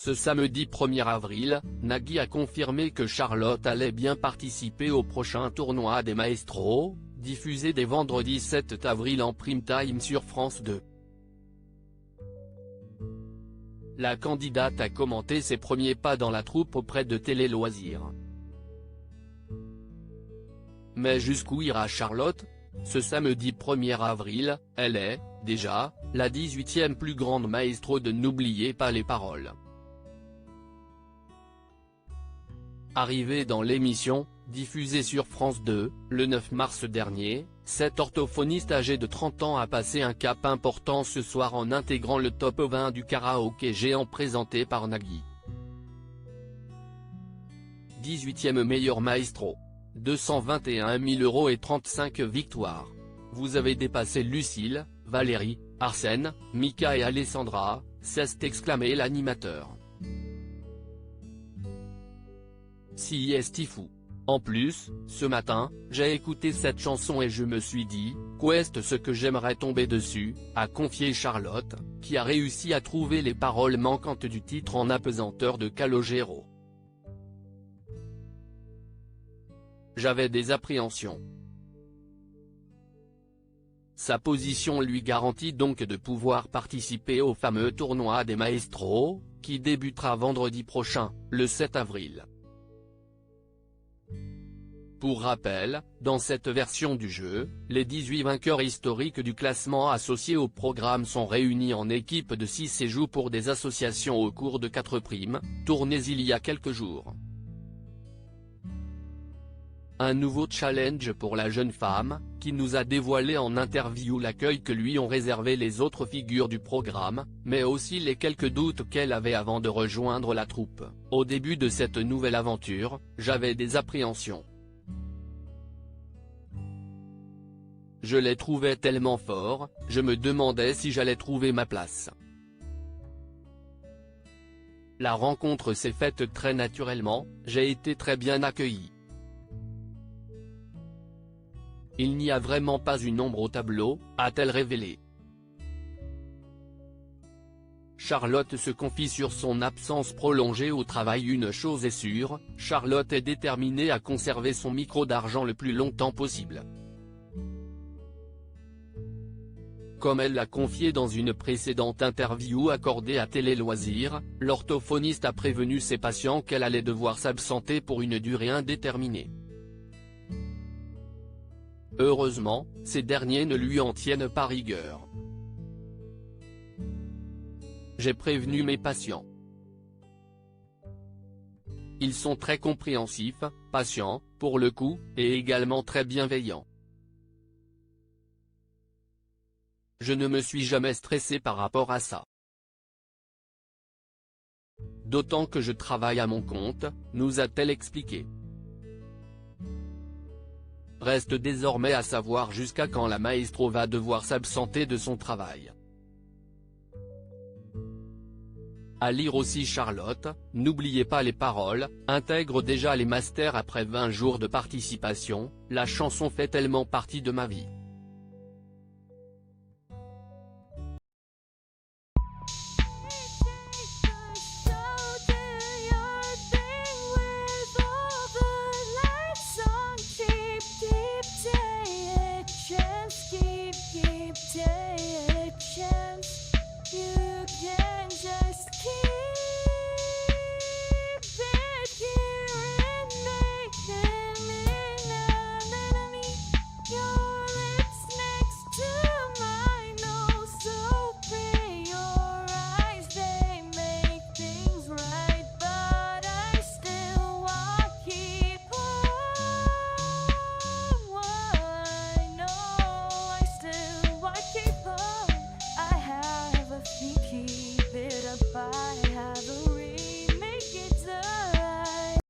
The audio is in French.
Ce samedi 1er avril, Nagui a confirmé que Charlotte allait bien participer au prochain tournoi des Maestros, diffusé dès vendredi 7 avril en prime time sur France 2. La candidate a commenté ses premiers pas dans la troupe auprès de Télé Loisirs. Mais jusqu'où ira Charlotte? Ce samedi 1er avril, elle est, déjà, la 18e plus grande maestro de N'oubliez pas les paroles. Arrivée dans l'émission, diffusée sur France 2, le 9 mars dernier, cette orthophoniste âgée de 30 ans a passé un cap important ce soir en intégrant le top 20 du karaoké géant présenté par Nagui. 18e meilleur maestro. 221 000 € et 35 victoires. Vous avez dépassé Lucille, Valérie, Arsène, Mika et Alessandra, s'est exclamé l'animateur. Si est fou. En plus, ce matin, j'ai écouté cette chanson et je me suis dit, qu'est ce que j'aimerais tomber dessus, a confié Charlotte, qui a réussi à trouver les paroles manquantes du titre en apesanteur de Calogero. J'avais des appréhensions. Sa position lui garantit donc de pouvoir participer au fameux tournoi des Maestros, qui débutera vendredi prochain, le 7 avril. Pour rappel, dans cette version du jeu, les 18 vainqueurs historiques du classement associés au programme sont réunis en équipe de 6 et jouent pour des associations au cours de 4 primes, tournées il y a quelques jours. Un nouveau challenge pour la jeune femme, qui nous a dévoilé en interview l'accueil que lui ont réservé les autres figures du programme, mais aussi les quelques doutes qu'elle avait avant de rejoindre la troupe. Au début de cette nouvelle aventure, j'avais des appréhensions. Je les trouvais tellement forts, je me demandais si j'allais trouver ma place. La rencontre s'est faite très naturellement, j'ai été très bien accueilli. Il n'y a vraiment pas une ombre au tableau, a-t-elle révélé. Charlotte se confie sur son absence prolongée au travail. Une chose est sûre, Charlotte est déterminée à conserver son micro d'argent le plus longtemps possible. Comme elle l'a confié dans une précédente interview accordée à Télé Loisirs, l'orthophoniste a prévenu ses patients qu'elle allait devoir s'absenter pour une durée indéterminée. Heureusement, ces derniers ne lui en tiennent pas rigueur. J'ai prévenu mes patients. Ils sont très compréhensifs, patients, pour le coup, et également très bienveillants. Je ne me suis jamais stressé par rapport à ça. D'autant que je travaille à mon compte, nous a-t-elle expliqué. Reste désormais à savoir jusqu'à quand la maestro va devoir s'absenter de son travail. À lire aussi Charlotte, n'oubliez pas les paroles, intègre déjà les masters après 20 jours de participation, la chanson fait tellement partie de ma vie.